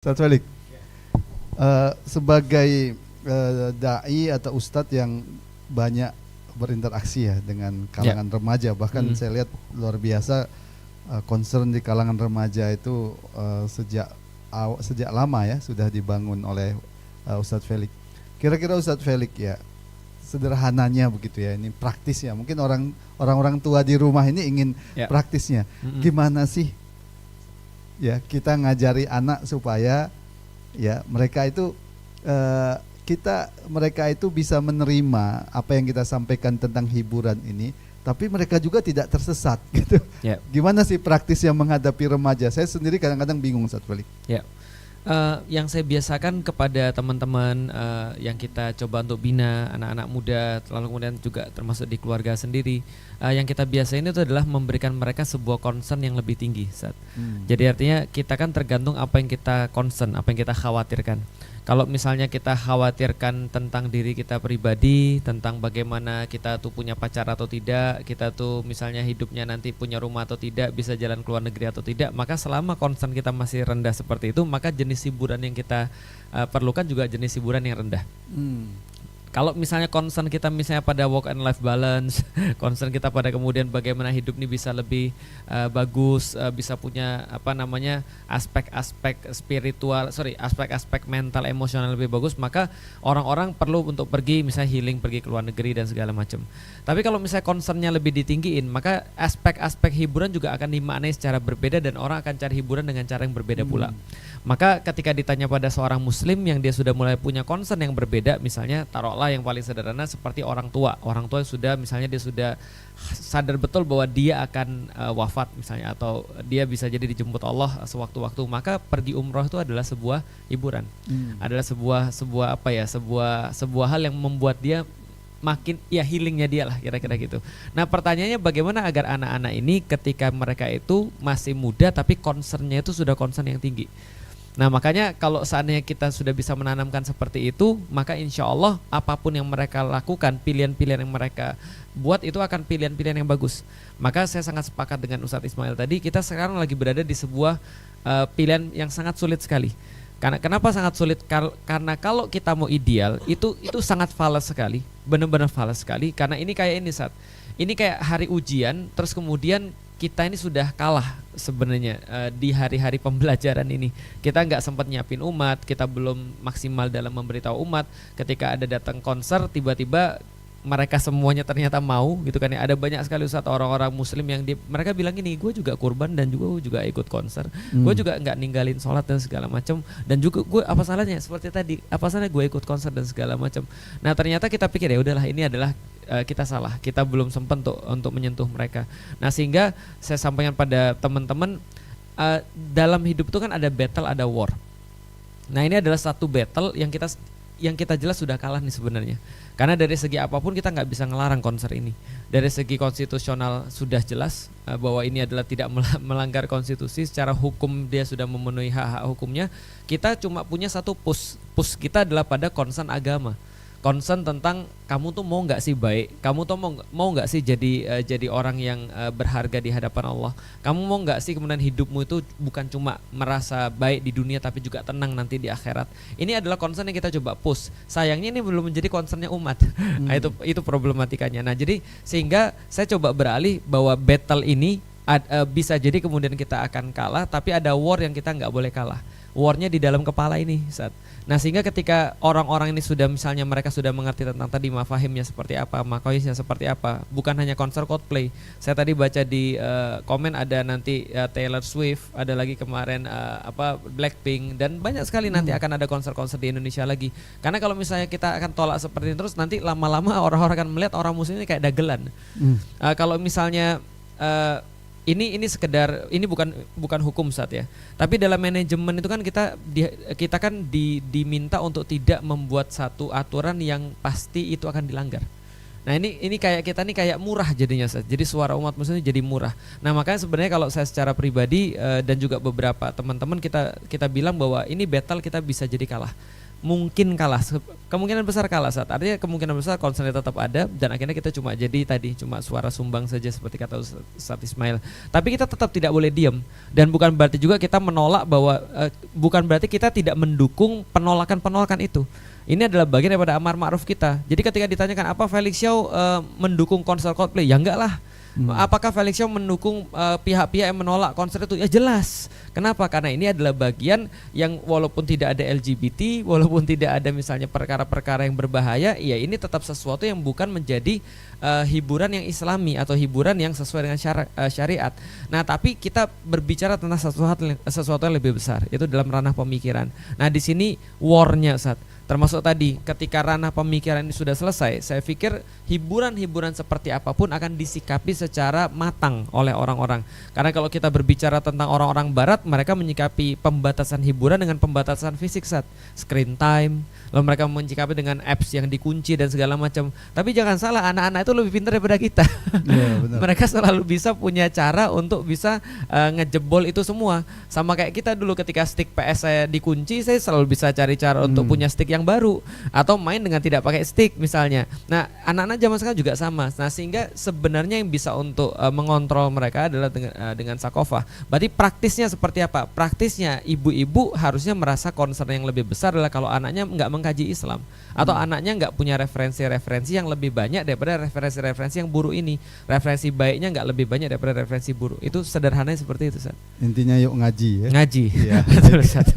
Ustaz Felix, sebagai dai atau ustadz yang banyak berinteraksi ya dengan kalangan remaja, bahkan saya lihat luar biasa concern di kalangan remaja itu sejak lama ya sudah dibangun oleh Ustadz Felix. Kira-kira Ustadz Felix ya, sederhananya begitu ya, ini praktisnya. Mungkin orang-orang tua di rumah ini ingin praktisnya. Gimana sih ya kita ngajari anak supaya ya mereka itu mereka itu bisa menerima apa yang kita sampaikan tentang hiburan ini, tapi mereka juga tidak tersesat gitu. Gimana sih praktisnya menghadapi remaja? Saya sendiri kadang-kadang bingung, Ustaz Felix. Yang saya biasakan kepada teman-teman yang kita coba untuk bina anak-anak muda, lalu kemudian juga termasuk di keluarga sendiri, yang kita biasain itu adalah memberikan mereka sebuah concern yang lebih tinggi, Ustaz. Jadi artinya kita kan tergantung apa yang kita concern, apa yang kita khawatirkan. Kalau misalnya kita khawatirkan tentang diri kita pribadi, tentang bagaimana kita tuh punya pacar atau tidak, kita tuh misalnya hidupnya nanti punya rumah atau tidak, bisa jalan ke luar negeri atau tidak, maka selama concern kita masih rendah seperti itu, maka jenis hiburan yang kita perlukan juga jenis hiburan yang rendah. Kalau misalnya concern kita misalnya pada work and life balance, concern kita pada kemudian bagaimana hidup ini bisa lebih bagus, bisa punya aspek-aspek spiritual, aspek-aspek mental emosional lebih bagus, maka orang-orang perlu untuk pergi misalnya healing, pergi ke luar negeri dan segala macam. Tapi kalau misalnya concernnya lebih ditinggiin, maka aspek-aspek hiburan juga akan dimaknai secara berbeda dan orang akan cari hiburan dengan cara yang berbeda pula. Maka ketika ditanya pada seorang muslim yang dia sudah mulai punya concern yang berbeda, misalnya taruhlah yang paling sederhana seperti orang tua yang sudah misalnya dia sudah sadar betul bahwa dia akan wafat misalnya, atau dia bisa jadi dijemput Allah sewaktu-waktu, maka pergi umroh itu adalah sebuah hiburan, adalah sebuah hal yang membuat dia makin healingnya dia lah, kira-kira gitu. Nah pertanyaannya bagaimana agar anak-anak ini ketika mereka itu masih muda tapi concernnya itu sudah concern yang tinggi. Nah makanya kalau seandainya kita sudah bisa menanamkan seperti itu, maka insya Allah apapun yang mereka lakukan, pilihan-pilihan yang mereka buat itu akan pilihan-pilihan yang bagus. Maka saya sangat sepakat dengan Ustadz Ismail tadi, kita sekarang lagi berada di sebuah pilihan yang sangat sulit sekali. Kenapa sangat sulit? Karena kalau kita mau ideal itu sangat falas sekali, benar-benar falas sekali. Karena ini kayak ini saat ini kayak hari ujian, terus kemudian kita ini sudah kalah sebenarnya di hari-hari pembelajaran ini. Kita nggak sempat nyiapin umat, kita belum maksimal dalam memberitahu umat. Ketika ada datang konser, tiba-tiba mereka semuanya ternyata mau gitu kan ya. Ada banyak sekali Ustaz orang-orang muslim yang mereka bilang gini, gue juga kurban dan juga ikut konser, gue juga nggak ninggalin sholat dan segala macam, dan juga gue apa salahnya seperti tadi, apa salahnya gue ikut konser dan segala macam. Nah ternyata kita pikir ya udahlah ini adalah kita salah, kita belum sempat untuk menyentuh mereka. Nah sehingga saya sampaikan pada teman-teman, dalam hidup itu kan ada battle, ada war. Nah ini adalah satu battle yang kita jelas sudah kalah nih sebenarnya. Karena dari segi apapun kita nggak bisa ngelarang konser ini. Dari segi konstitusional sudah jelas bahwa ini adalah tidak melanggar konstitusi. Secara hukum dia sudah memenuhi hak-hak hukumnya. Kita cuma punya satu push kita adalah pada concern agama. Concern tentang kamu tuh mau nggak sih baik, kamu tuh mau nggak sih jadi orang yang berharga di hadapan Allah, kamu mau nggak sih kemudian hidupmu itu bukan cuma merasa baik di dunia tapi juga tenang nanti di akhirat. Ini adalah concern yang kita coba push. Sayangnya ini belum menjadi concernnya umat. Nah, itu problematikanya. Nah jadi sehingga saya coba beralih bahwa battle ini bisa jadi kemudian kita akan kalah, tapi ada war yang kita nggak boleh kalah. Warnya di dalam kepala ini, Ustaz. Nah sehingga ketika orang-orang ini sudah misalnya mereka sudah mengerti tentang tadi mafahimnya seperti apa, makoisnya seperti apa, bukan hanya konser Coldplay. Saya tadi baca di komen ada nanti Taylor Swift, ada lagi kemarin Blackpink, dan banyak sekali nanti akan ada konser-konser di Indonesia lagi. Karena kalau misalnya kita akan tolak seperti ini terus, nanti lama-lama orang-orang akan melihat orang muslim ini kayak dagelan. Kalau misalnya ini sekedar, ini bukan hukum Ustaz ya. Tapi dalam manajemen itu kan kita kan diminta untuk tidak membuat satu aturan yang pasti itu akan dilanggar. Nah ini kayak kita nih kayak murah jadinya Ustaz. Jadi suara umat muslim jadi murah. Nah makanya sebenarnya kalau saya secara pribadi dan juga beberapa teman-teman kita bilang bahwa ini battle kita bisa jadi kalah. mungkin kalah, kemungkinan besar kalah Ustaz. Artinya kemungkinan besar concernnya tetap ada dan akhirnya kita cuma jadi tadi cuma suara sumbang saja seperti kata Ustaz Ismail. Tapi kita tetap tidak boleh diam dan bukan berarti juga kita menolak bahwa bukan berarti kita tidak mendukung penolakan itu. Ini adalah bagian daripada amar ma'ruf kita. Jadi ketika ditanyakan apa Felix Xiao mendukung konser Coldplay, ya enggak lah. Apakah Felix Xiao mendukung pihak-pihak yang menolak konser itu? Ya jelas. Kenapa? Karena ini adalah bagian yang walaupun tidak ada LGBT, walaupun tidak ada misalnya perkara-perkara yang berbahaya, ya ini tetap sesuatu yang bukan menjadi hiburan yang islami atau hiburan yang sesuai dengan syariat. Nah, tapi kita berbicara tentang sesuatu yang lebih besar, itu dalam ranah pemikiran. Nah, di sini war-nya Ustaz. Termasuk tadi ketika ranah pemikiran ini sudah selesai, saya pikir hiburan-hiburan seperti apapun akan disikapi secara matang oleh orang-orang. Karena kalau kita berbicara tentang orang-orang barat, mereka menyikapi pembatasan hiburan dengan pembatasan fisik Ustaz. Screen time, lalu mereka menyikapi dengan apps yang dikunci dan segala macam. Tapi jangan salah, anak-anak itu lebih pintar daripada kita. Ya, benar. Mereka selalu bisa punya cara untuk bisa ngejebol itu semua. Sama kayak kita dulu ketika stick PS saya dikunci, saya selalu bisa cari cara untuk punya stick yang baru atau main dengan tidak pakai stick misalnya. Nah, anak-anak zaman sekarang juga sama. Nah, sehingga sebenarnya yang bisa untuk mengontrol mereka adalah dengan sakofah. Berarti praktisnya seperti apa? Praktisnya ibu-ibu harusnya merasa concern yang lebih besar adalah kalau anaknya nggak mengkaji Islam atau anaknya nggak punya referensi-referensi yang lebih banyak daripada referensi-referensi yang buruk ini. Referensi baiknya nggak lebih banyak daripada referensi buruk. Itu sederhananya seperti itu, Ustaz. Intinya yuk ngaji ya. Ngaji. Iya. Betul, Ustaz.